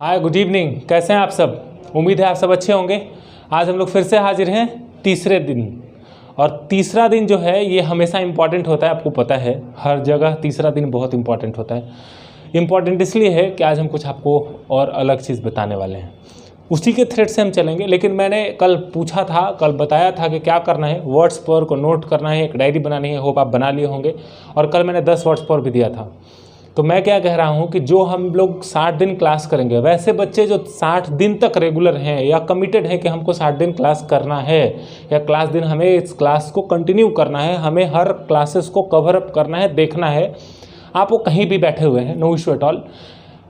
हाय, good evening. कैसे हैं आप सब? उम्मीद है आप सब अच्छे होंगे। आज हम लोग फिर से हाजिर हैं तीसरे दिन। और तीसरा दिन जो है ये हमेशा इम्पॉर्टेंट होता है, आपको पता है हर जगह तीसरा दिन बहुत इम्पॉर्टेंट होता है। इम्पॉर्टेंट इसलिए है कि आज हम कुछ आपको और अलग चीज़ बताने वाले हैं, उसी के थ्रेड से हम चलेंगे। लेकिन मैंने कल पूछा था, कल बताया था कि क्या करना है, वर्ड्स पावर को नोट करना है, एक डायरी बनानी है। होप आप बना लिए होंगे। और कल मैंने 10 वर्ड्स पावर भी दिया था। तो मैं क्या कह रहा हूँ कि जो हम लोग 60 दिन क्लास करेंगे, वैसे बच्चे जो 60 दिन तक रेगुलर हैं या कमिटेड हैं कि हमको 60 दिन क्लास करना है, या क्लास दिन हमें इस क्लास को कंटिन्यू करना है, हमें हर क्लासेस को कवर अप करना है, देखना है। आप वो कहीं भी बैठे हुए हैं, नो इशू एट ऑल।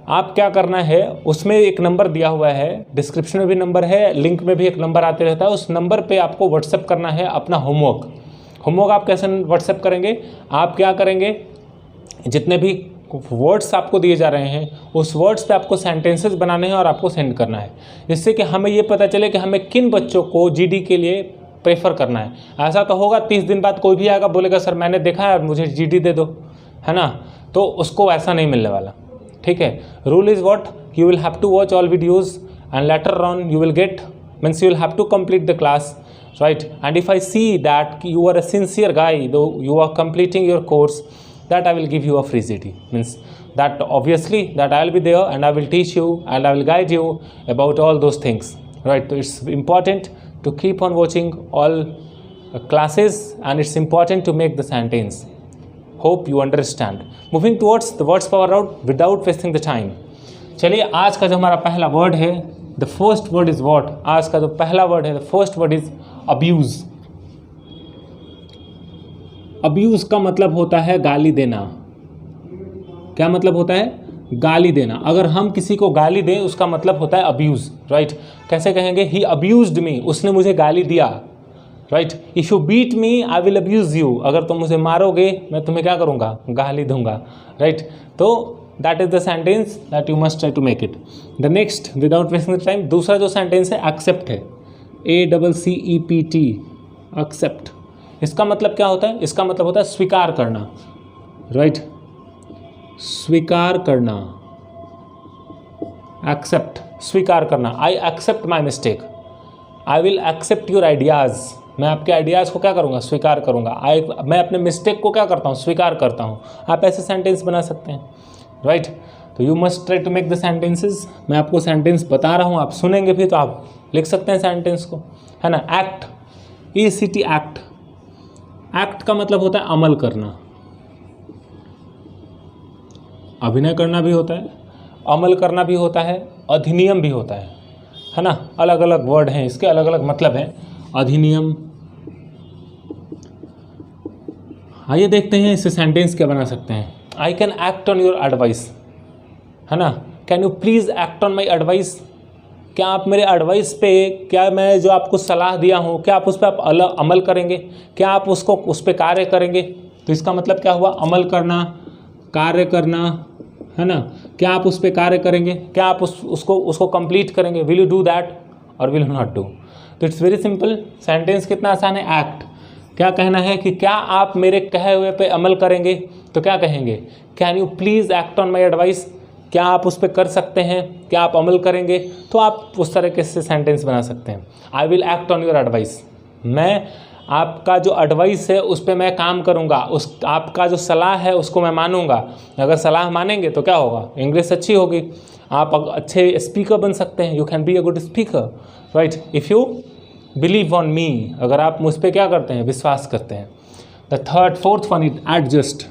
आप क्या करना है, उसमें एक नंबर दिया हुआ है, डिस्क्रिप्शन में भी नंबर है, लिंक में भी एक नंबर आते रहता है। उस नंबर पे आपको व्हाट्सएप करना है अपना होमवर्क। आप कैसे व्हाट्सएप करेंगे? आप क्या करेंगे, जितने भी वर्ड्स आपको दिए जा रहे हैं उस वर्ड्स पे आपको सेंटेंसेस बनाने हैं और आपको सेंड करना है, जिससे कि हमें ये पता चले कि हमें किन बच्चों को जीडी के लिए प्रेफर करना है। ऐसा तो होगा 30 दिन बाद कोई भी आएगा बोलेगा सर मैंने देखा है और मुझे जीडी दे दो, है ना? तो उसको ऐसा नहीं मिलने वाला, ठीक है। Rule is what, you will have to watch all videos and later on you will get, means you will have to complete the class, right? And if I see that you are a sincere guy, though you are completing your course, that I will give you a free CD. Means that obviously that I will be there and I will teach you and I will guide you about all those things, right? So it's important to keep on watching all classes, and it's important to make the sentence. Hope you understand. Moving towards the words power out without wasting the time. चलिए, आज का जो हमारा पहला word है, the first word is what. आज का जो पहला वर्ड है, the first word is abuse. Abuse का मतलब होता है गाली देना। क्या मतलब होता है? गाली देना। अगर हम किसी को गाली दें उसका मतलब होता है अब्यूज, राइट? कैसे कहेंगे? ही अब्यूज्ड मी, उसने मुझे गाली दिया, right? If you beat me I will abuse you, अगर तुम मुझे मारोगे मैं तुम्हें क्या करूँगा? गाली दूंगा, राइट? तो that is the sentence that you must try to make it. The next, without wasting the time, दूसरा जो सेंटेंस है accept है, ACCEPT, accept। इसका मतलब क्या होता है? इसका मतलब होता है स्वीकार करना, राइट? स्वीकार करना, accept, स्वीकार करना। I accept my mistake, I will accept your ideas। मैं आपके आइडियाज़ को क्या करूँगा? स्वीकार करूँगा। मैं अपने मिस्टेक को क्या करता हूँ? स्वीकार करता हूँ। आप ऐसे सेंटेंस बना सकते हैं, राइट? तो you must try to make the sentences. मैं आपको सेंटेंस बता रहा हूँ, आप सुनेंगे भी तो आप लिख सकते हैं सेंटेंस को, है ना? Act, ECT, act. एक्ट का मतलब होता है अमल करना। अभिनय करना भी होता है, अमल करना भी होता है, अधिनियम भी होता है ना? अलग अलग वर्ड हैं इसके, अलग अलग मतलब हैं। अधिनियम, आइए देखते हैं इससे सेंटेंस क्या बना सकते हैं। I can act on your advice, है ना? Can you please act on my advice? क्या आप मेरे एडवाइस पे, क्या मैं जो आपको सलाह दिया हूँ, क्या आप उस पर आप अमल करेंगे? क्या आप उसको उस पर कार्य करेंगे? तो इसका मतलब क्या हुआ? अमल करना, कार्य करना, है ना? क्या आप उस पर कार्य करेंगे? क्या आप उसको कंप्लीट करेंगे? विल यू डू दैट और विल यू नॉट डू? तो इट्स वेरी सिंपल। सेंटेंस कितना आसान है। एक्ट, क्या कहना है कि क्या आप मेरे कहे हुए पे अमल करेंगे? तो क्या कहेंगे? Can you please act on my advice? क्या आप उस पर कर सकते हैं? क्या आप अमल करेंगे? तो आप उस तरह से सेंटेंस बना सकते हैं। I will act on your advice, मैं आपका जो एडवाइस है उस पर मैं काम करूँगा, उस आपका जो सलाह है उसको मैं मानूंगा। अगर सलाह मानेंगे तो क्या होगा? इंग्लिश अच्छी होगी, आप अच्छे स्पीकर बन सकते हैं। You can be a good speaker, right? If you believe on me, अगर आप मुझ पर क्या करते हैं? विश्वास करते हैं। The fourth one is adjust.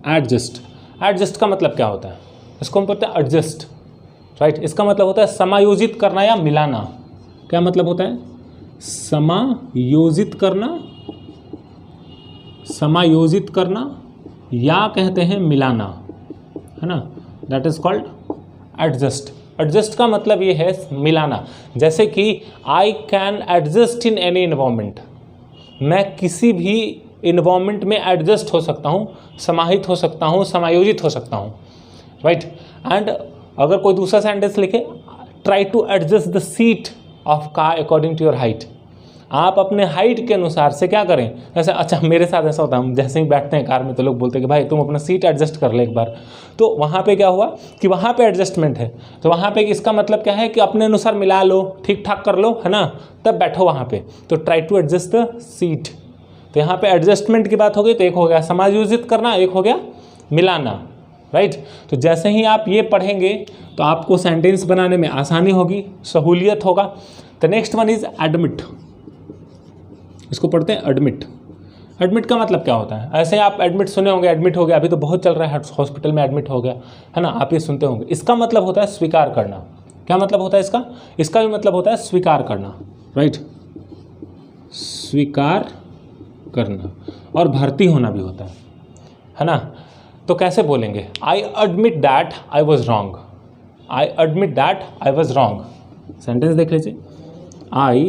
Adjust, adjust का मतलब क्या होता है? इसको हम पढ़ते हैं एडजस्ट, राइट? इसका मतलब होता है समायोजित करना या मिलाना। क्या मतलब होता है? समायोजित करना, समायोजित करना, या कहते हैं मिलाना, है ना? That is called adjust. Adjust का मतलब ये है मिलाना। जैसे कि I can adjust in any environment, मैं किसी भी इन्वायरमेंट में एडजस्ट हो सकता हूँ, समाहित हो सकता हूँ, समायोजित हो सकता हूँ, राइट? एंड अगर कोई दूसरा सेंटेंस लिखे, try to adjust the seat of car according to your height. आप अपने हाइट के अनुसार से क्या करें, जैसे अच्छा मेरे साथ ऐसा होता है, हम जैसे ही बैठते हैं कार में तो लोग बोलते हैं कि भाई तुम अपना सीट एडजस्ट कर ले एक बार, तो वहाँ पे क्या हुआ कि वहाँ पे एडजस्टमेंट है, तो वहाँ पे इसका मतलब क्या है कि अपने अनुसार मिला लो, ठीक ठाक कर लो, है ना, तब बैठो वहाँ पे, तो try to adjust the seat. तो यहाँ पे एडजस्टमेंट की बात हो गई, तो एक हो गया समायोजित करना, एक हो गया मिलाना, राइट। तो जैसे ही आप ये पढ़ेंगे तो आपको सेंटेंस बनाने में आसानी होगी, सहूलियत होगा। The next one is admit. इसको पढ़ते हैं एडमिट। एडमिट का मतलब क्या होता है, ऐसे आप एडमिट सुने होंगे, एडमिट हो गया, अभी तो बहुत चल रहा है, हॉस्पिटल में एडमिट हो गया, है ना, आप ये सुनते होंगे। इसका मतलब होता है स्वीकार करना। क्या मतलब होता है इसका, इसका भी मतलब होता है स्वीकार करना, राइट, स्वीकार करना, और भर्ती होना भी होता है ना। तो कैसे बोलेंगे, I admit that I was wrong, I admit that I was wrong. Sentence देख लीजिए, I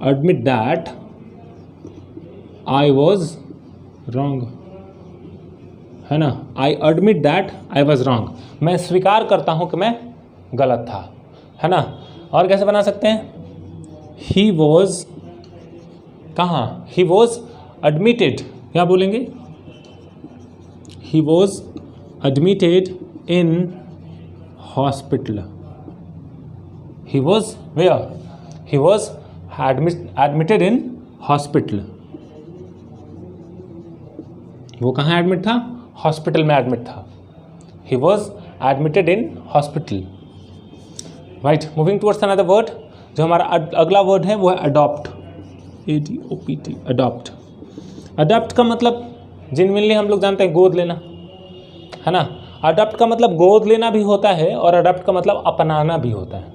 admit that I was wrong, है ना, I admit that I was wrong, मैं स्वीकार करता हूं कि मैं गलत था, है ना। और कैसे बना सकते हैं, ही वॉज, कहाँ, ही वॉज एडमिटेड, क्या बोलेंगे, he was admitted in hospital, he was where, he was admitted in hospital, वो कहाँ एडमिट था, हॉस्पिटल में एडमिट था, he was admitted in hospital, right। moving towards another word, जो हमारा अगला वर्ड है वो है अडॉप्ट, ADOPT, अडॉप्ट। अडॉप्ट का मतलब जिनमेनली हम लोग जानते हैं गोद लेना, है ना। अडॉप्ट का मतलब गोद लेना भी होता है और अडॉप्ट का मतलब अपनाना भी होता है,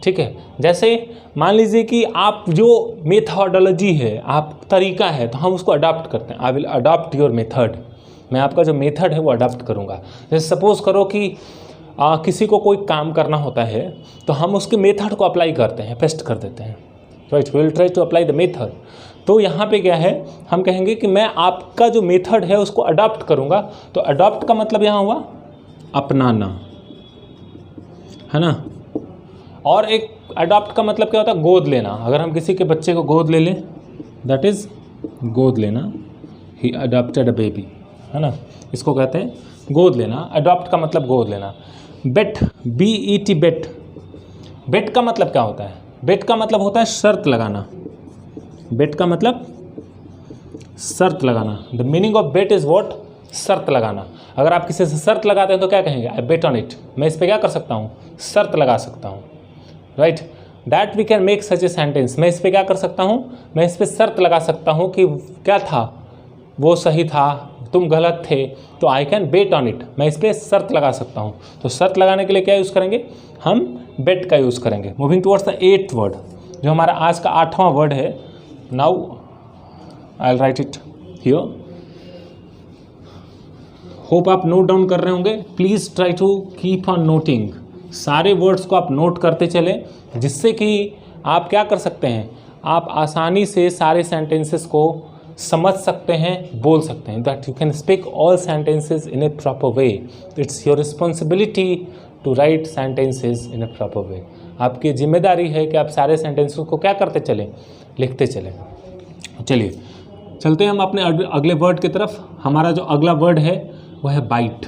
ठीक है। जैसे मान लीजिए कि आप जो मेथोडोलॉजी है, आप तरीका है, तो हम उसको अडॉप्ट करते हैं, I will adopt your method, मैं आपका जो मेथड है वो अडॉप्ट करूँगा। जैसे सपोज करो कि किसी को कोई काम करना होता है तो हम उसके मेथड को अप्लाई करते हैं, पेस्ट कर देते हैं, right, we will try to apply the method. तो यहाँ पे क्या है, हम कहेंगे कि मैं आपका जो मेथड है उसको अडॉप्ट करूँगा, तो अडॉप्ट का मतलब यहाँ हुआ अपनाना, है ना। और एक अडॉप्ट का मतलब क्या होता है, गोद लेना। अगर हम किसी के बच्चे को गोद ले लें, दैट इज़ गोद लेना, ही अडॉप्टेड अ बेबी, है ना, इसको कहते हैं गोद लेना। अडॉप्ट का मतलब गोद लेना। बेट, BET, बेट, बेट का मतलब क्या होता है, बेट का मतलब होता है शर्त लगाना, बेट का मतलब शर्त लगाना। The meaning of bet is what, शर्त लगाना। अगर आप किसी से शर्त लगाते हैं तो क्या कहेंगे, आई बेट ऑन इट, मैं इस पर क्या कर सकता हूँ, शर्त लगा सकता हूँ, right. That we can make such a sentence, मैं इस पर क्या कर सकता हूँ, मैं इस पर शर्त लगा सकता हूँ कि क्या था, वो सही था, तुम गलत थे, तो I can bet on it, मैं इस पर शर्त लगा सकता हूँ। तो शर्त लगाने के लिए क्या यूज़ करेंगे, हम बेट का यूज़ करेंगे। Moving towards the 8th word, जो हमारा आज का 8वां वर्ड है। Now I will write it here, hope आप नोट डाउन कर रहे होंगे। Please try to keep on noting, सारे वर्ड्स को आप नोट करते चलें, जिससे कि आप क्या कर सकते हैं, आप आसानी से सारे सेंटेंसेस को समझ सकते हैं, बोल सकते हैं। That you can speak all sentences in a proper way. It's your responsibility to write sentences in a proper way. आपकी जिम्मेदारी है कि आप सारे सेंटेंसेस को क्या करते चलें, लिखते चलें। चलिए चलते हैं हम अपने अगले वर्ड की तरफ। हमारा जो अगला वर्ड है वो है बाइट।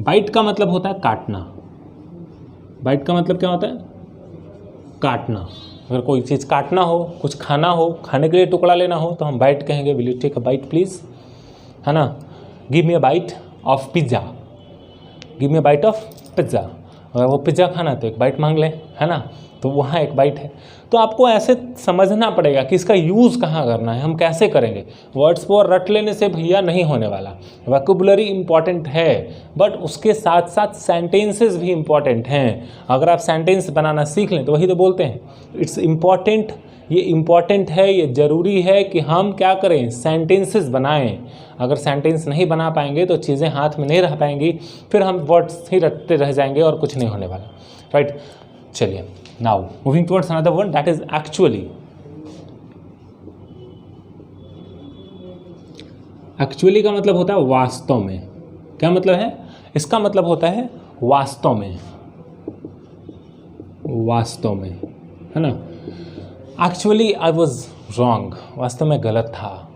बाइट का मतलब होता है काटना। बाइट का मतलब क्या होता है, काटना। अगर कोई चीज़ काटना हो, कुछ खाना हो, खाने के लिए टुकड़ा लेना हो, तो हम बाइट कहेंगे, will you take a bite please, है ना। Give me a bite of pizza, give me a bite of pizza. अगर वो पिज़्ज़ा खाना तो एक बाइट मांग लें, है ना, तो वहाँ एक बाइट है। तो आपको ऐसे समझना पड़ेगा कि इसका यूज़ कहाँ करना है, हम कैसे करेंगे। वर्ड्स को रट लेने से भैया नहीं होने वाला। वोकैबुलरी इम्पॉर्टेंट है, बट उसके साथ साथ सेंटेंसेस भी इम्पॉर्टेंट हैं। अगर आप सेंटेंस बनाना सीख लें तो वही तो बोलते हैं, इट्स इम्पॉर्टेंट, ये इम्पॉर्टेंट है, ये ज़रूरी है कि हम क्या करें, सेंटेंसेस बनाएं। अगर सेंटेंस नहीं बना पाएंगे तो चीज़ें हाथ में नहीं रह पाएंगी, फिर हम वर्ड्स ही रटते रह जाएंगे और कुछ नहीं होने वाला, राइट। चलिए now moving towards another word, that is actually. Actually का मतलब होता है वास्तव में। क्या मतलब है इसका, मतलब होता है वास्तव में, वास्तव में, है ना। एक्चुअली आई वॉज रॉन्ग, वास्तव में गलत था।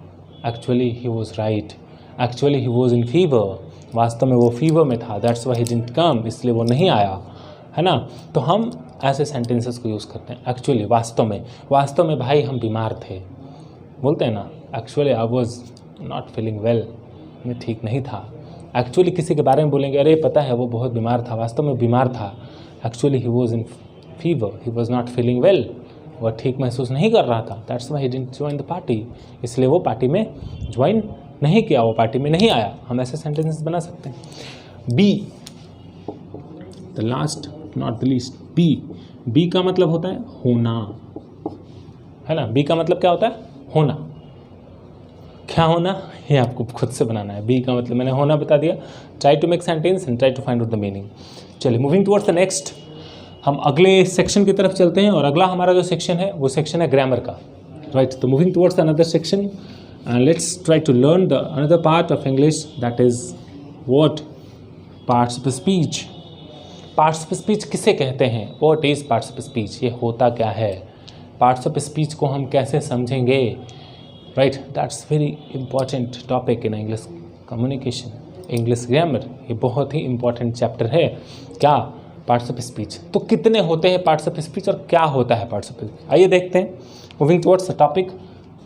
Actually he was right, actually he was in fever, वास्तव में वो फीवर में था, that's why he didn't come, इसलिए वो नहीं आया, है ना। तो हम ऐसे सेंटेंसेस को यूज़ करते हैं। एक्चुअली, वास्तव में भाई हम बीमार थे, बोलते हैं ना। Actually I was not feeling well, मैं ठीक नहीं था। एक्चुअली किसी के बारे में बोलेंगे, अरे पता है वो बहुत बीमार था, वास्तव में बीमार था। Actually he was in fever, he was not feeling well, वह ठीक महसूस नहीं कर रहा था, that's why he didn't join the party, इसलिए वो पार्टी में ज्वाइन नहीं किया, वो पार्टी में नहीं आया। हम ऐसे सेंटेंसेस बना सकते हैं। B, the last not the least, B का मतलब होता है होना, है ना। बी का मतलब क्या होता है? होना। क्या होना, ये आपको खुद से बनाना है। बी का मतलब मैंने होना बता दिया। Try to make sentence and try to find out the meaning. चलिए, मूविंग टुवर्ड्स द नेक्स्ट, हम अगले सेक्शन की तरफ चलते हैं। और अगला हमारा जो सेक्शन है वो सेक्शन है ग्रामर का, राइट। तो moving towards another section, let's try to learn the another part of English, that is what? Parts of speech. Parts of speech किसे कहते हैं? What is parts of speech, ये होता क्या है? पार्ट्स ऑफ स्पीच को हम कैसे समझेंगे, right. That's very important topic in English communication, English grammar. ये बहुत ही इंपॉर्टेंट चैप्टर है। क्या? Parts of speech. तो कितने होते हैं पार्ट्स ऑफ स्पीच और क्या होता है पार्ट्स ऑफ स्पीच? आइए देखते हैं। Moving towards the topic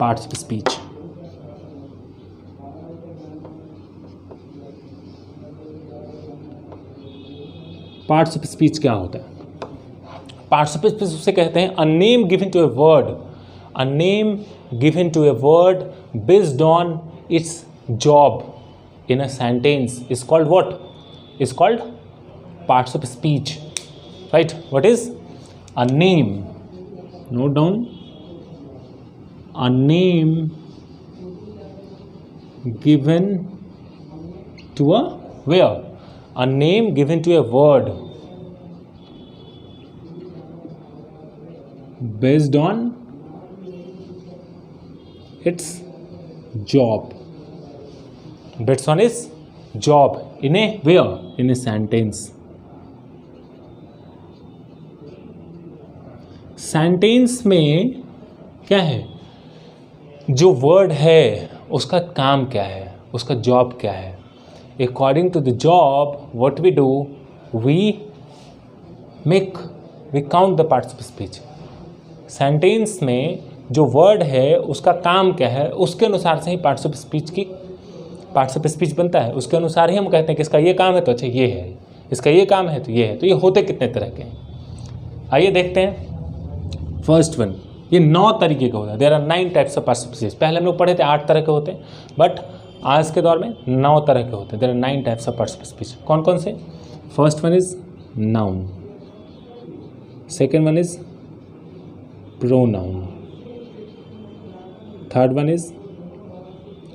parts of speech. Parts of speech क्या होता है? पार्ट्स ऑफ स्पीच उसे कहते हैं a name given to a word, a name given to a word based on its job in a sentence is called what? Is called parts of speech, right. What is a name? Note down, a name given to a where, a name given to a word based on its job, based on its job in a where? In a sentence. Sentence में क्या है? जो word है उसका काम क्या है, उसका जॉब क्या है? According to the job, what we do, we count the parts of speech. Sentence में जो वर्ड है उसका काम क्या है, उसके अनुसार से ही पार्ट्स ऑफ स्पीच बनता है। उसके अनुसार ही हम कहते हैं कि इसका ये काम है तो अच्छा ये है, इसका ये काम है तो ये है। तो ये होते कितने तरह के हैं, आइए देखते हैं। फर्स्ट वन, ये 9 तरीके का होता है। There are 9 types of parts of speech. पहले हम लोग पढ़े थे 8 तरह के होते हैं, बट आज के दौर में 9 तरह के होते हैं। There are 9 types of parts of speech. कौन कौन से? First one is noun, second one is pronoun, third one is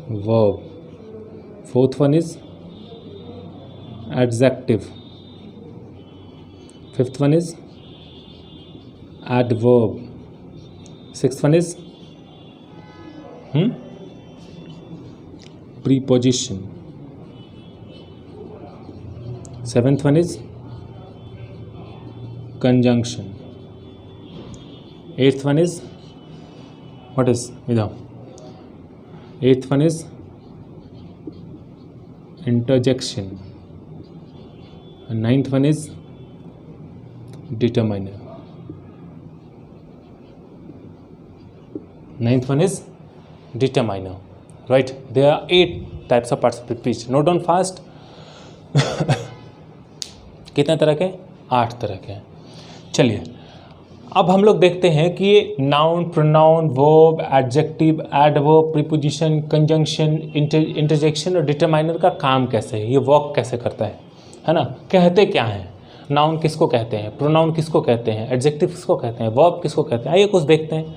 verb, fourth one is adjective, fifth one is adverb, sixth one is preposition, seventh one is conjunction, eighth one is what is eighth one is interjection, and ninth one is determiner. Ninth one is determiner. Right, there are 8 types of parts of speech. Note down fast. कितने तरह के? 8 तरह के। चलिए, अब हम लोग देखते हैं कि ये noun, pronoun, verb, adjective, adverb, preposition, conjunction, interjection और डिटरमाइनर का काम कैसे है, ये वर्क कैसे करता है ना। कहते क्या हैं? नाउन किसको कहते हैं, प्रोनाउन किसको कहते हैं, एडजेक्टिव किसको कहते हैं, वर्ब किसको कहते हैं, आइए कुछ देखते हैं।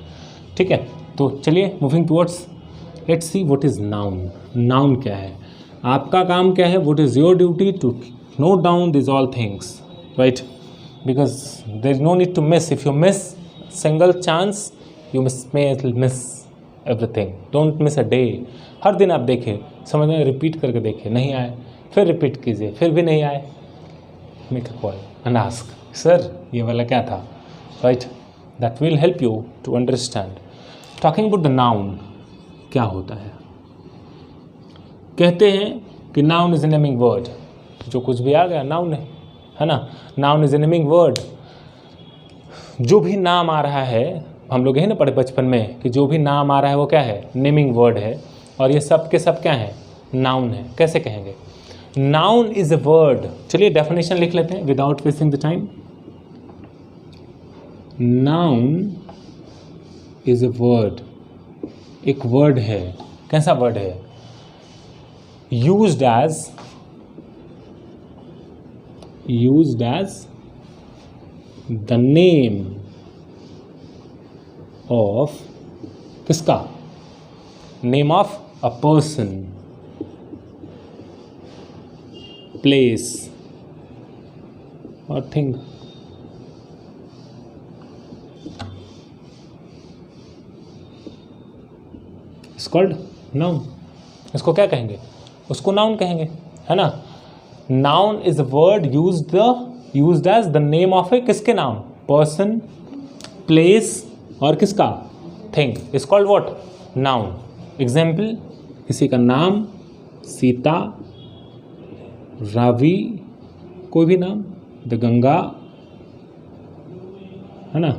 ठीक है, तो चलिए moving towards, let's see what is noun. Noun क्या है? आपका काम क्या है? What is your duty? To note down this all things, right, because there is no need to miss. If you miss single chance you miss everything. Don't miss a day. हर दिन आप देखें, समझ में, रिपीट करके देखें, नहीं आए फिर रिपीट कीजिए, फिर भी नहीं आए, make a call and ask, sir ये वाला क्या था, right. That will help you to understand. Talking about the noun, क्या होता है? कहते हैं कि noun is a naming word. जो कुछ भी आ गया नाउन है ना. Noun is a naming word. जो भी नाम आ रहा है, हम लोग यही ना पढ़े बचपन में कि जो भी नाम आ रहा है वो क्या है? नेमिंग वर्ड है. और ये सब के सब क्या है? नाउन है. कैसे कहेंगे? Noun is a word. चलिए डेफिनेशन लिख लेते हैं without wasting the time. Noun is a word. एक वर्ड है. कैसा वर्ड है? used as the name of किसका? name of a person, place or thing. It's called noun. इसको क्या कहेंगे? उसको नाउन कहेंगे, है ना. Noun is a word used as the name of a किसके नाम? पर्सन, प्लेस और किसका? Thing. Is called what? Noun. Example, किसी का नाम सीता, रावी, कोई भी नाम, द गंगा, है ना,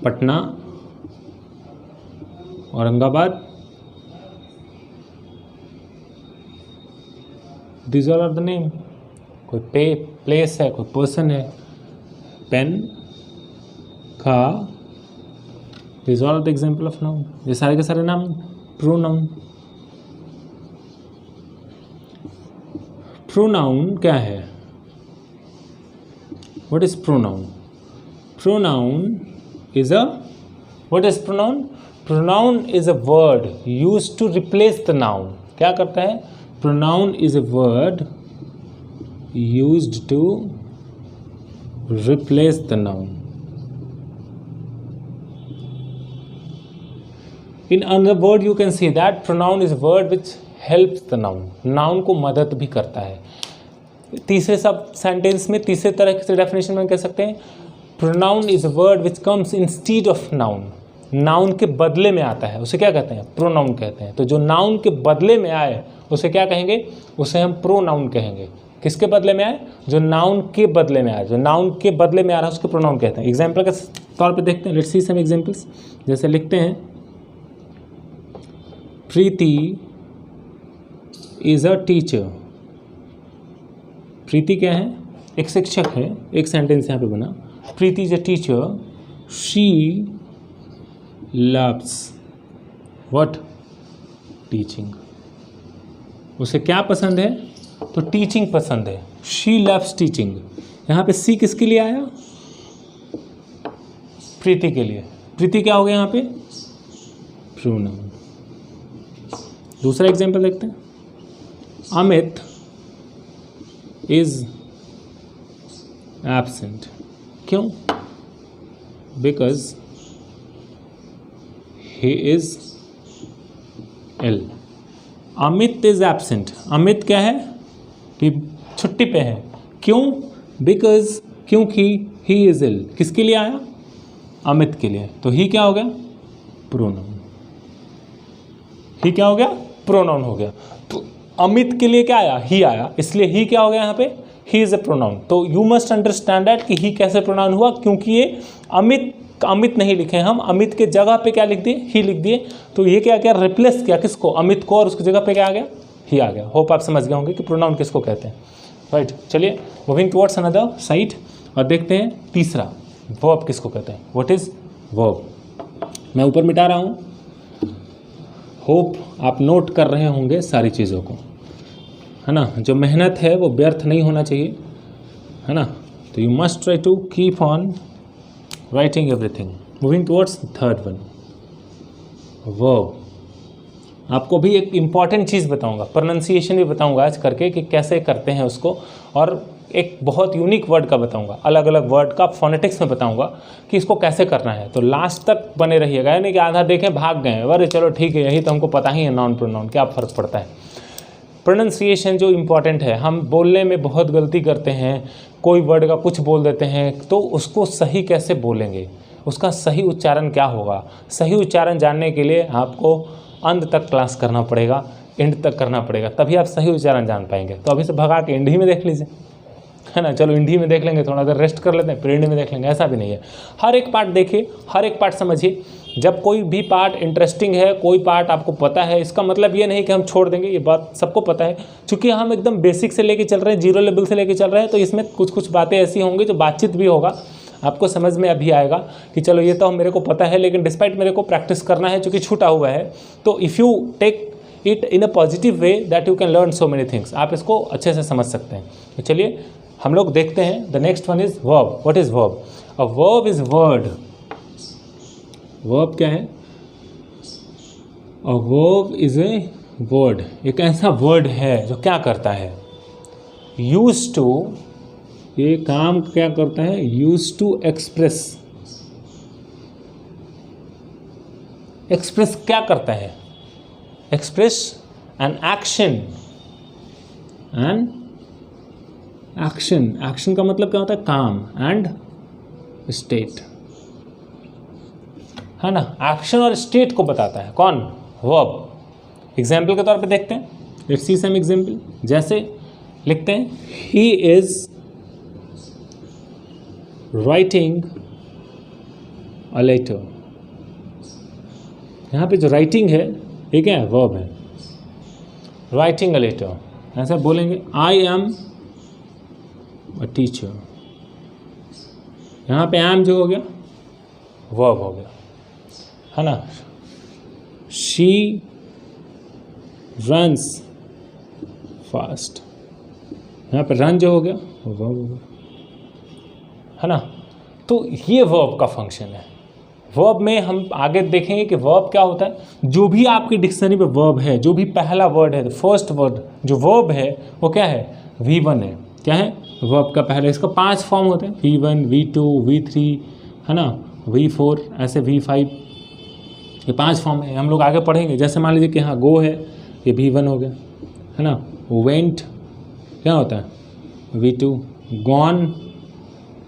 Patna, Aurangabad. These all are the name. कोई प्लेस है, कोई पर्सन है, पेन, खा. These all are the example of noun. ये सारे के सारे नाम प्रोनाउन. प्रोनाउन क्या है? What is pronoun? Pronoun is a what is pronoun? Pronoun is a word used to replace the noun. क्या करता है? Pronoun is a word used to replace the noun. In another word, you can see that pronoun is a word which helps the noun. Noun को मदद भी करता है. तीसरे सब सेंटेंस में तीसरे तरह से डेफिनेशन में कह सकते हैं pronoun is a word which comes instead of noun. Noun के बदले में आता है, उसे क्या कहते हैं? प्रोनाउन कहते हैं. तो जो नाउन के बदले में आए उसे क्या कहेंगे? उसे हम प्रोनाउन कहेंगे. किसके बदले में आए? जो नाउन के बदले में आए. जो नाउन के बदले में आ रहा है उसके प्रोनाउन कहते हैं. एग्जाम्पल के तौर पे देखते हैं. Let's see some examples. जैसे लिखते हैं प्रीति इज अ टीचर. प्रीति क्या है? एक शिक्षक है. एक सेंटेंस यहाँ पे बना, Preeti is a teacher, she loves what? Teaching. उसे क्या पसंद है? तो टीचिंग पसंद है. She loves teaching. यहाँ पे सी किसके लिए आया? प्रीति के लिए. प्रीति क्या हो गया यहाँ पे? प्रोनाउन. दूसरा एग्जांपल देखते हैं. Amit is absent. क्यों? Because he is ill. Amit is absent. Amit क्या है? कि छुट्टी पे है. क्यों? बिकॉज, क्योंकि ही इज इल. किसके लिए आया? अमित के लिए. तो ही क्या हो गया? प्रोनाउन. ही क्या हो गया? प्रोनाउन हो गया. तो अमित के लिए क्या आया? ही आया. इसलिए ही क्या हो गया यहाँ पे? He is a pronoun. तो यू मस्ट अंडरस्टैंड दैट कि ही कैसे प्रोनाउन हुआ, क्योंकि ये अमित नहीं लिखे हम, अमित के जगह पे क्या लिख दिए? ही लिख दिए. तो ये क्या किया? रिप्लेस किया किसको? अमित को. और उसकी जगह पे क्या आ गया? ही आ गया. होप आप समझ गए होंगे कि प्रोनाउन किसको कहते हैं. राइट. चलिए मूविंग टुवर्ड्स अनदर साइड और देखते हैं तीसरा वर्ब किसको कहते हैं. What is verb? मैं ऊपर मिटा रहा हूँ. होप आप नोट कर रहे होंगे सारी चीज़ों को, है ना. जो मेहनत है वो व्यर्थ नहीं होना चाहिए, है ना. तो you must try to keep on writing everything. Moving towards the third one, verb. आपको भी एक इम्पॉर्टेंट चीज़ बताऊंगा, प्रोनाउंसिएशन भी बताऊंगा आज करके कि कैसे करते हैं उसको. और एक बहुत यूनिक वर्ड का बताऊंगा, अलग अलग वर्ड का फोनेटिक्स में बताऊंगा कि इसको कैसे करना है. तो लास्ट तक बने रहिएगा. यानी कि आधा देखें भाग गए, अरे चलो ठीक है यही तो हमको पता ही है, नॉन प्रोनाउन क्या फ़र्क पड़ता है. प्रोनाउंसिएशन जो इम्पॉर्टेंट है. हम बोलने में बहुत गलती करते हैं, कोई वर्ड का कुछ बोल देते हैं, तो उसको सही कैसे बोलेंगे, उसका सही उच्चारण क्या होगा। सही उच्चारण जानने के लिए आपको अंत तक क्लास करना पड़ेगा, एंड तक करना पड़ेगा, तभी आप सही उच्चारण जान पाएंगे। तो अभी से भगा के एंड ही में देख लीजिए, है ना। चलो इंडी में देख लेंगे, थोड़ा देर रेस्ट कर लेते हैं, फिर इंडी में देख लेंगे, ऐसा भी नहीं है। हर एक पार्ट देखिए, हर एक पार्ट समझिए। जब कोई भी पार्ट इंटरेस्टिंग है, कोई पार्ट आपको पता है, इसका मतलब ये नहीं कि हम छोड़ देंगे, ये बात सबको पता है। चूँकि हम एकदम बेसिक से लेके चल रहे हैं, जीरो लेवल से लेके चल रहे हैं, तो इसमें कुछ कुछ बातें ऐसी होंगी जो बातचीत भी होगा, आपको समझ में अभी आएगा कि चलो ये तो मेरे को पता है, लेकिन डिस्पाइट मेरे को प्रैक्टिस करना है, चूँकि छूटा हुआ है। तो if you take it in a positive way that you can learn so many things, आप इसको अच्छे से समझ सकते हैं। तो चलिए हम लोग देखते हैं। The next one is verb. What is verb? A verb is word. Verb क्या है? A verb is a word, एक ऐसा वर्ड है जो क्या करता है, यूज टू, ये काम क्या करता है, यूज टू एक्सप्रेस। एक्सप्रेस क्या करता है? Express an action. And action, action का मतलब क्या होता है, काम। एंड स्टेट, है ना। एक्शन और स्टेट को बताता है कौन? वर्ब। एग्जाम्पल के तौर पे देखते हैं, लेट्स सी सम एग्जाम्पल। जैसे लिखते हैं, he is writing a letter. यहाँ पे जो राइटिंग है ये क्या है? वर्ब है। राइटिंग अ लेटर, ऐसा बोलेंगे, आई एम अ टीचर। यहाँ पे एम जो हो गया वर्ब हो गया, है ना। शी रन्स फास्ट, यहाँ पे रन जो हो गया वर्ब हो गया, है ना। तो ये वर्ब का फंक्शन है। वर्ब में हम आगे देखेंगे कि वर्ब क्या होता है। जो भी आपकी डिक्शनरी में वर्ब है, जो भी पहला वर्ड है, फर्स्ट वर्ड जो वर्ब है वो क्या है? V1 है। क्या है? वर्ब का पहले, इसका 5 फॉर्म होते हैं, V1, V2, V3, है ना, V4, ऐसे V5, ये 5 फॉर्म है। हम लोग आगे पढ़ेंगे। जैसे मान लीजिए कि हाँ गो है, ये V1 हो गया, है ना। वेंट क्या होता है? V2। गॉन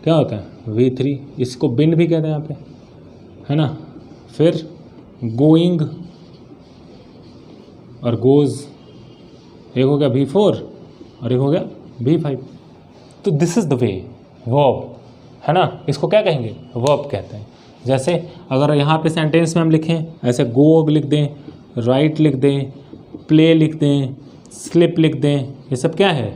क्या होता है? V3। इसको बिन भी कहते हैं यहाँ पे, है ना। फिर गोइंग और गोज, एक हो गया V4 और एक हो गया V5। तो this is the way verb, है ना। इसको क्या कहेंगे? वर्ब कहते हैं। जैसे अगर यहाँ पे सेंटेंस में हम लिखें, ऐसे गो लिख दें, राइट लिख दें, प्ले लिख दें, स्लिप लिख दें, ये सब क्या है?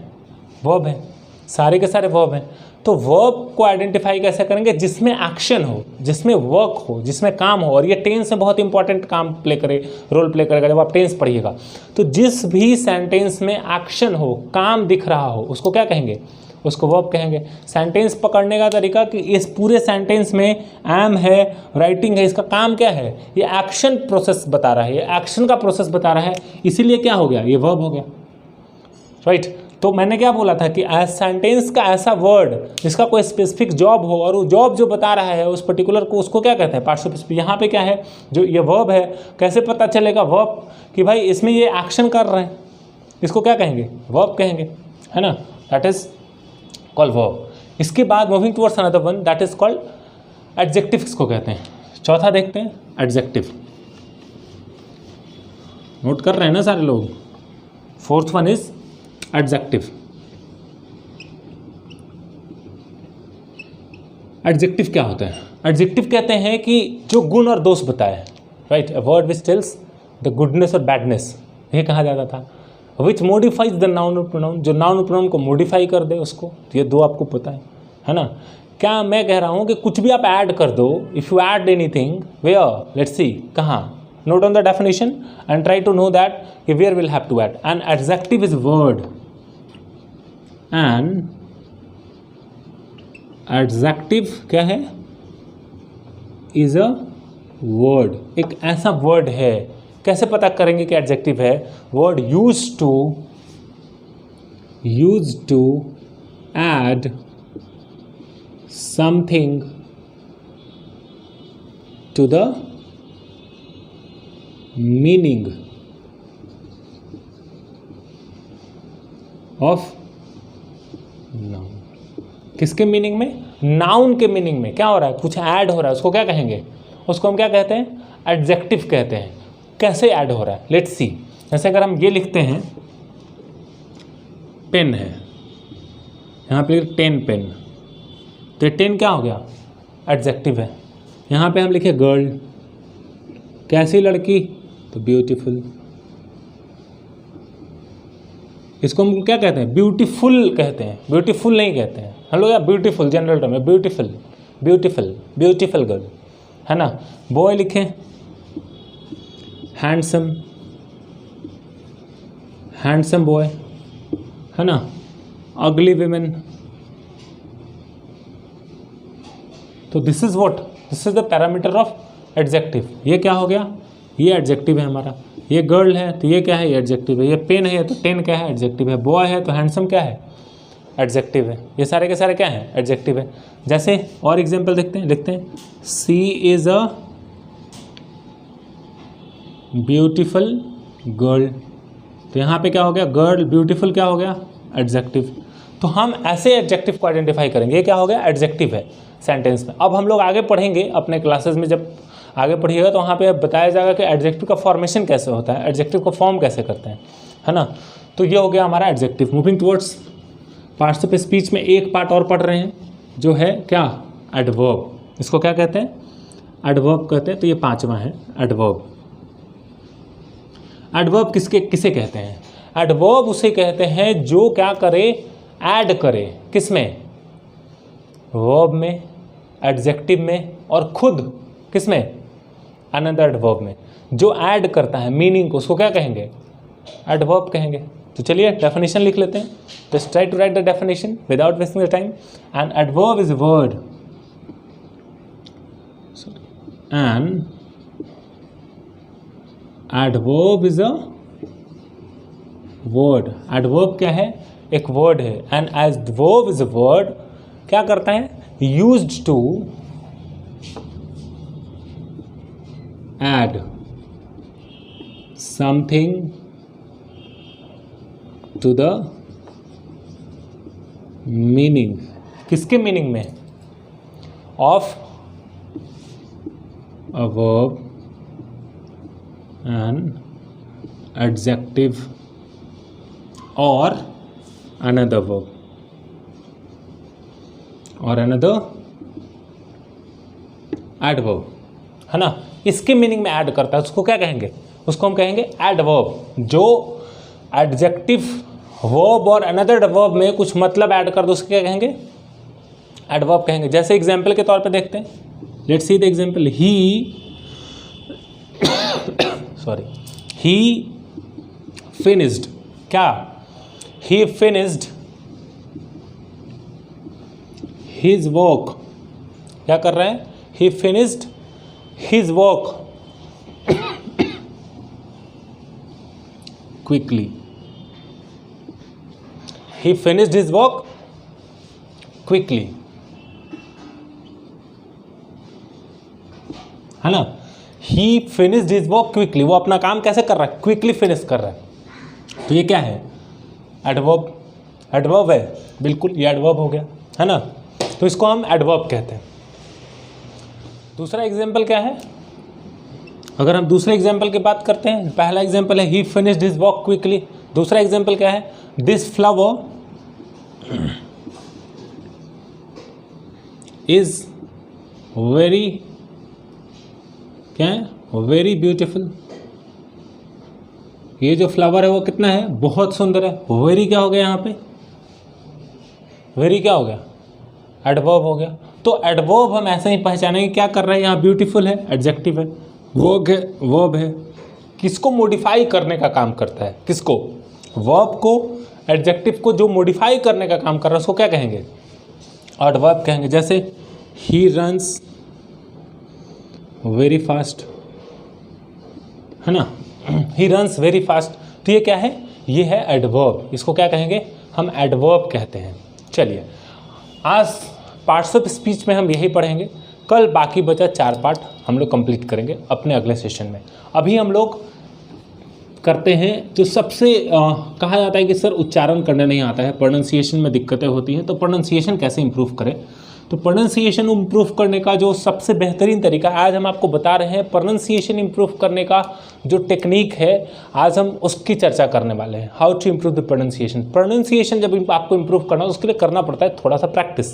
वर्ब है। सारे के सारे वर्ब हैं। तो वर्ब को आइडेंटिफाई कैसे करेंगे? जिसमें एक्शन हो, जिसमें वर्क हो, जिसमें काम हो। और ये टेंस में बहुत इंपॉर्टेंट काम प्ले करे, रोल प्ले करेगा जब आप टेंस पढ़िएगा। तो जिस भी सेंटेंस में एक्शन हो, काम दिख रहा हो, उसको क्या कहेंगे? उसको वर्ब कहेंगे। सेंटेंस पकड़ने का तरीका कि इस पूरे सेंटेंस में एम है, राइटिंग है, इसका काम क्या है? ये एक्शन प्रोसेस बता रहा है, ये एक्शन का प्रोसेस बता रहा है, इसीलिए क्या हो गया? ये वर्ब हो गया, राइट। तो मैंने क्या बोला था कि सेंटेंस का ऐसा वर्ड जिसका कोई स्पेसिफिक जॉब हो, और वो जॉब जो बता रहा है उस पर्टिकुलर को, उसको क्या कहते हैं? पार्टिसिपल। यहाँ पे क्या है? जो ये वर्ब है, कैसे पता चलेगा वर्ब कि भाई इसमें ये एक्शन कर रहे हैं, इसको क्या कहेंगे? वर्ब कहेंगे, है ना। That is called verb. इसके बाद moving towards another one, that is called adjective. इसको कहते हैं। चौथा देखते हैं, एडजेक्टिव। नोट कर रहे हैं ना सारे लोग? Fourth one is adjective. Adjective क्या होता है? एडजेक्टिव कहते हैं कि जो गुण और दोष बताए, right. A word which tells the goodness और बैडनेस, ये कहा जाता था। विच मॉडिफाइज द नाउन और प्रोनाउन, जो नाउन और प्रोनाउन को मॉडिफाई कर दे उसको। तो ये दो आपको पता है ना। क्या मैं कह रहा हूँ कि कुछ भी आप ऐड कर दो, if you add anything, where, let's see, कहाँ, note on the definition and try to know that where we'll have to add. An adjective is word. An adjective क्या है? is a word. एक ऐसा word है। कैसे पता करेंगे कि एडजेक्टिव है? Word used to add something to the meaning of noun. किसके मीनिंग में? नाउन के मीनिंग में क्या हो रहा है, कुछ ऐड हो रहा है, उसको क्या कहेंगे, उसको हम क्या कहते हैं, एडजेक्टिव कहते हैं। कैसे ऐड हो रहा है, लेट्स सी। जैसे अगर हम ये लिखते हैं पेन है, यहाँ पे 10 पेन, तो 10 क्या हो गया, एडजेक्टिव है। यहाँ पे हम लिखे गर्ल, कैसी लड़की, तो ब्यूटीफुल। इसको हम क्या कहते हैं, ब्यूटीफुल कहते हैं, ब्यूटीफुल नहीं कहते हैं हम लोग, या ब्यूटीफुल जनरल टर्म है, ब्यूटीफुल, ब्यूटीफुल, ब्यूटीफुल गर्ल, है ना। बॉय लिखें हैंडसम, हैंडसम बॉय, है ना। अगली विमेन, तो this is what, this is the parameter of adjective. ये क्या हो गया, ये एडजेक्टिव है हमारा। ये गर्ल है तो ये क्या है, ये एडजेक्टिव है। ये पेन है तो 10 क्या है, एडजेक्टिव है। बॉय है तो हैंडसम क्या है, एडजेक्टिव है। ये सारे के सारे क्या हैं, एडजेक्टिव है। जैसे और एग्जांपल देखते हैं, लिखते हैं सी इज अ ब्यूटीफुल गर्ल, तो यहाँ पे क्या हो गया, गर्ल ब्यूटीफुल क्या हो गया, एडजेक्टिव। तो हम ऐसे एडजेक्टिव को आइडेंटिफाई करेंगे, ये क्या हो गया, एडजेक्टिव है सेंटेंस में। अब हम लोग आगे पढ़ेंगे अपने क्लासेस में, जब आगे पढ़िएगा तो वहाँ पे बताया जाएगा कि एडजेक्टिव का फॉर्मेशन कैसे होता है, एडजेक्टिव को फॉर्म कैसे करते हैं, है ना। तो ये हो गया हमारा adjective. Moving towards parts of speech में एक पार्ट और पढ़ रहे हैं जो है क्या, एडवर्ब। इसको क्या कहते हैं, एडवर्ब कहते हैं। तो ये 5वां है एडवर्ब। एडवर्ब किसे कहते हैं, एडवर्ब उसे कहते हैं जो क्या करे, ऐड करे, किस में, वर्ब में, एडजेक्टिव में, और खुद किस में, अनदर एडवर्ब में, जो ऐड करता है मीनिंग को, उसको क्या कहेंगे, एडवर्ब कहेंगे। तो चलिए डेफिनेशन लिख लेते हैं। तो try to write the definition without wasting the time. An adverb is a word, an adverb is a word. Adverb क्या है, एक वर्ड है। An adverb is a word, क्या करता है, used to add something to the meaning, किसके meaning में, of a verb, an adjective और अनदर वर्ब, और अनदर एडवर्ब, है ना। इसके मीनिंग में ऐड करता है, उसको क्या कहेंगे, उसको हम कहेंगे एडवर्ब। जो एडजेक्टिव वर्ब और अनदर वर्ब में कुछ मतलब ऐड कर दो, उसको क्या कहेंगे, एडवर्ब कहेंगे। जैसे एग्जांपल के तौर पे देखते हैं, let's see the example. He finished, क्या, ही फिनिश्ड हिज वर्क, क्या कर रहे हैं, ही फिनिश्ड हिज वर्क क्विकली, ही फिनिश्ड हिज वर्क क्विकली, है ना। ही फिनिश्ड हिज वर्क क्विकली, वो अपना काम कैसे कर रहा है, क्विकली फिनिश कर रहा है। तो ये क्या है, एडवर्ब, एडवर्ब है, बिल्कुल ये एडवर्ब हो गया, है ना। तो इसको हम एडवर्ब कहते हैं। दूसरा एग्जाम्पल क्या है, अगर हम दूसरे एग्जाम्पल की बात करते हैं, पहला एग्जाम्पल है ही फिनिश्ड हिज वर्क क्विकली। दूसरा एग्जाम्पल क्या है, दिस फ्लावर इज वेरी, क्या है, वेरी ब्यूटीफुल। ये जो फ्लावर है वो कितना है, बहुत सुंदर है। वेरी क्या हो गया यहाँ पे, वेरी क्या हो गया, एडवर्ब हो गया। तो एडवर्ब हम ऐसे ही पहचानेंगे, क्या कर रहा है यहाँ, ब्यूटीफुल है, एडजेक्टिव है, वर्ब है, किसको मॉडिफाई करने का काम करता है, किसको, वर्ब को, एडजेक्टिव को जो मॉडिफाई करने का काम कर रहा है उसको क्या कहेंगे, एडवर्ब कहेंगे। जैसे ही रन्स वेरी फास्ट, है ना, ही रन्स वेरी फास्ट। तो ये क्या है, ये है एडवर्ब, इसको क्या कहेंगे, हम एडवर्ब कहते हैं। चलिए आज पार्ट्स ऑफ स्पीच में हम यही पढ़ेंगे, कल बाकी बचा 4 पार्ट हम लोग कंप्लीट करेंगे अपने अगले सेशन में। अभी हम लोग करते हैं जो सबसे कहा जाता है कि सर उच्चारण करने नहीं आता है, प्रोनाउंसिएशन में दिक्कतें होती हैं, तो प्रोनाउंसिएशन कैसे इंप्रूव करें। तो प्रोनाउंसिएशन इम्प्रूव करने का जो सबसे बेहतरीन तरीका आज हम आपको बता रहे हैं, प्रोनाउंसिएशन इम्प्रूव करने का जो टेक्निक है आज हम उसकी चर्चा करने वाले हैं। How to improve the pronunciation. Pronunciation जब आपको इम्प्रूव करना है उसके लिए करना पड़ता है थोड़ा सा प्रैक्टिस।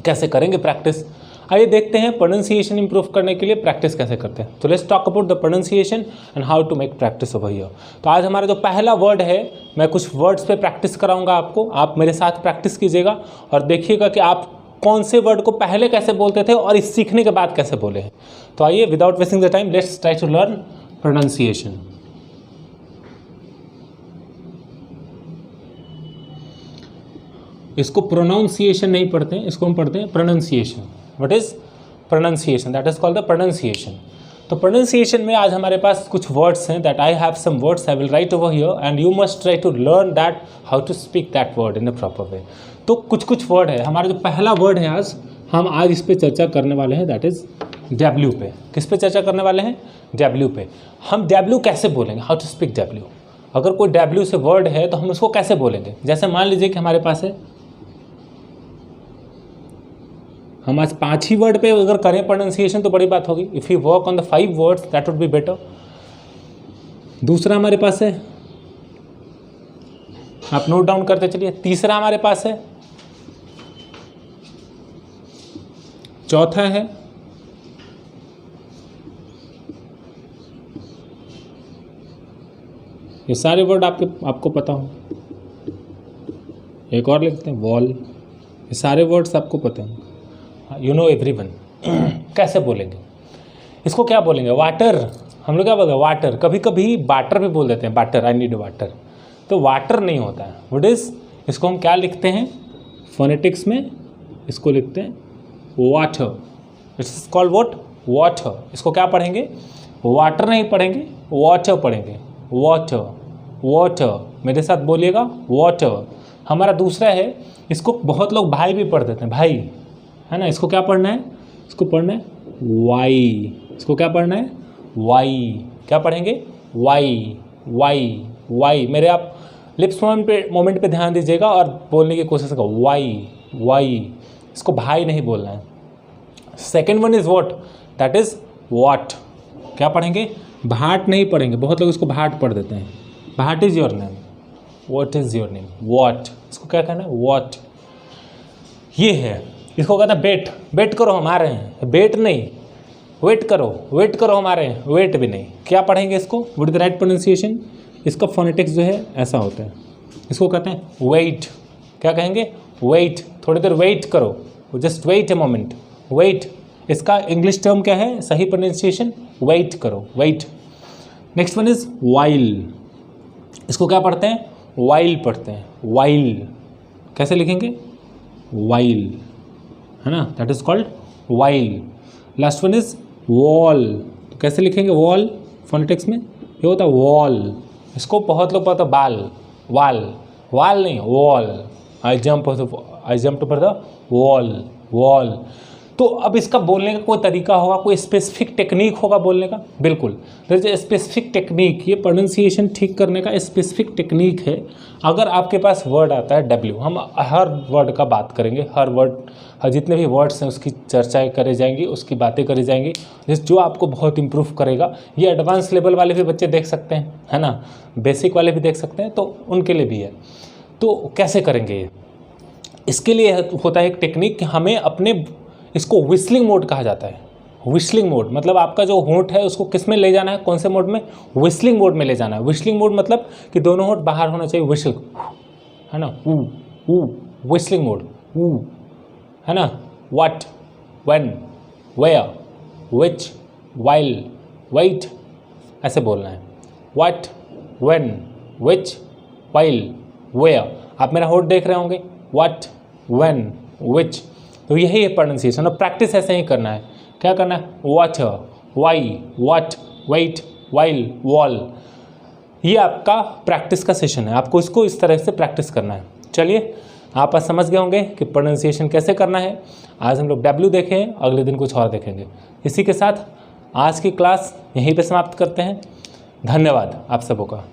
कैसे करेंगे प्रैक्टिस, आइए देखते हैं प्रोनाउंसिएशन इंप्रूव करने के लिए प्रैक्टिस कैसे करते हैं। तो let's talk about the pronunciation and how to make practice over here. तो आज हमारा जो पहला वर्ड है, मैं कुछ वर्ड्स पे प्रैक्टिस कराऊंगा आपको, आप मेरे साथ प्रैक्टिस कीजिएगा और देखिएगा कि आप कौन से वर्ड को पहले कैसे बोलते थे और इस सीखने के बाद कैसे बोले हैं। तो आइए without wasting the time let's try to learn pronunciation. इसको प्रोनाउंसिएशन नहीं पढ़ते हैं, इसको हम पढ़ते हैं pronunciation. What is pronunciation? That is called the pronunciation. तो प्रोनाउंसिएशन में आज हमारे पास कुछ वर्ड्स हैं that I have some words I will write over here and you must try to learn that how to speak that word in a proper way. तो कुछ word है, हमारा जो पहला वर्ड है आज हम आज इस पे चर्चा करने वाले हैं, दैट इज डब्ल्यू पे। किस पे चर्चा करने वाले हैं? डब्ल्यू पे। हम डब्ल्यू कैसे बोलेंगे, हाउ टू स्पीक डब्ल्यू। अगर कोई डब्ल्यू से वर्ड है तो हम उसको कैसे बोलेंगे। जैसे मान लीजिए कि हमारे पास है, हम आज 5 ही वर्ड पे अगर करें प्रोनाउंसिएशन तो बड़ी बात होगी। If you work on the 5 words that would be better. दूसरा हमारे पास है, आप नोट डाउन करते चलिए। तीसरा हमारे पास है, चौथा है, ये सारे वर्ड आपको पता हो। एक और लिखते हैं वॉल। ये सारे वर्ड्स आपको पता हैं, यू नो एवरीवन। कैसे बोलेंगे इसको? क्या बोलेंगे? वाटर। हम लोग क्या बोलते हैं? वाटर। कभी कभी वाटर भी बोल देते हैं, वाटर, आई नीड वाटर। तो वाटर नहीं होता है। व्हाट इज, इसको हम क्या लिखते हैं फोनेटिक्स में? इसको लिखते हैं water. It's called what? Water. इसको क्या पढ़ेंगे? वाटर नहीं पढ़ेंगे, वाटर पढ़ेंगे। Water, water. मेरे साथ बोलिएगा वाटर। हमारा दूसरा है, इसको बहुत लोग भाई भी पढ़ देते हैं, भाई, है ना। इसको क्या पढ़ना है? इसको पढ़ना है वाई। इसको क्या पढ़ना है? वाई। क्या पढ़ेंगे? Why, why, why. मेरे आप लिप्स मोमेंट पे ध्यान दीजिएगा और बोलने की कोशिश करो, वाई, वाई। इसको भाई नहीं बोलना है। Second one is what, that is what. क्या पढ़ेंगे? भाट नहीं पढ़ेंगे, बहुत लोग इसको भाट पढ़ देते हैं। What is your name, what is your name, what. इसको क्या कहना है? व्हाट। ये है, इसको कहते हैं बेट। बेट करो हम आ रहे हैं, बेट नहीं, वेट करो, वेट करो हम आ रहे हैं, वेट भी नहीं। क्या पढ़ेंगे इसको? What is the right pronunciation? इसका फोनेटिक्स जो है ऐसा होता है। इसको कहते हैं वेट। क्या कहेंगे? वेट। थोड़ी देर वेट करो, just wait a moment, wait. इसका इंग्लिश टर्म क्या है सही प्रोनाउंसिएशन? वेट करो, wait. Next one is while. इसको क्या पढ़ते हैं? वाइल पढ़ते हैं, वाइल। कैसे लिखेंगे? वाइल, है ना, that is called while. Last one is wall. तो कैसे लिखेंगे वॉल फोनेटिक्स में? ये होता है वॉल। इसको बहुत लोग पता बाल, वाल, वाल नहीं, wall. I jump for the wall, wall. तो अब इसका बोलने का कोई तरीका होगा, कोई स्पेसिफिक टेक्निक होगा बोलने का? बिल्कुल, there is a specific technique. ये प्रोनाउंसिएशन ठीक करने का स्पेसिफिक टेक्निक है। अगर आपके पास वर्ड आता है डब्ल्यू, हम हर वर्ड का बात करेंगे, हर वर्ड, जितने भी वर्ड्स हैं उसकी चर्चाएं करी जाएंगी, उसकी बातें करी जाएंगी, जो आपको बहुत इंप्रूव करेगा। ये एडवांस लेवल वाले भी बच्चे देख सकते हैं, है ना, बेसिक वाले भी देख सकते हैं, तो उनके लिए भी है। तो कैसे करेंगे ये? इसके लिए होता है एक टेक्निक कि हमें अपने, इसको व्हिस्लिंग मोड कहा जाता है। व्हिस्लिंग मोड मतलब आपका जो होंठ है उसको किस में ले जाना है? कौन से मोड में? व्हिस्लिंग मोड में ले जाना है। व्हिस्लिंग मोड मतलब कि दोनों होंठ बाहर होना चाहिए, व्हिस्ल, है ना, ऊ ऊ, व्हिस्लिंग मोड, ऊ, है ना। What, when, where, which, while, wait, ऐसे बोलना है। What, when, which, while, where. आप मेरा होंठ देख रहे होंगे, व्हाट, व्हेन, व्हिच। तो यही है प्रोनाउंसिएशन। और प्रैक्टिस ऐसे ही करना है। क्या करना है? Water, why, what, wait, while, wall. ये आपका प्रैक्टिस का सेशन है, आपको इसको इस तरह से प्रैक्टिस करना है। चलिए, आप आज समझ गए होंगे कि प्रोनाउंसिएशन कैसे करना है। आज हम लोग डब्ल्यू देखें, अगले दिन कुछ और देखेंगे। इसी के साथ आज की क्लास यहीं पे समाप्त करते हैं। धन्यवाद आप सबों का।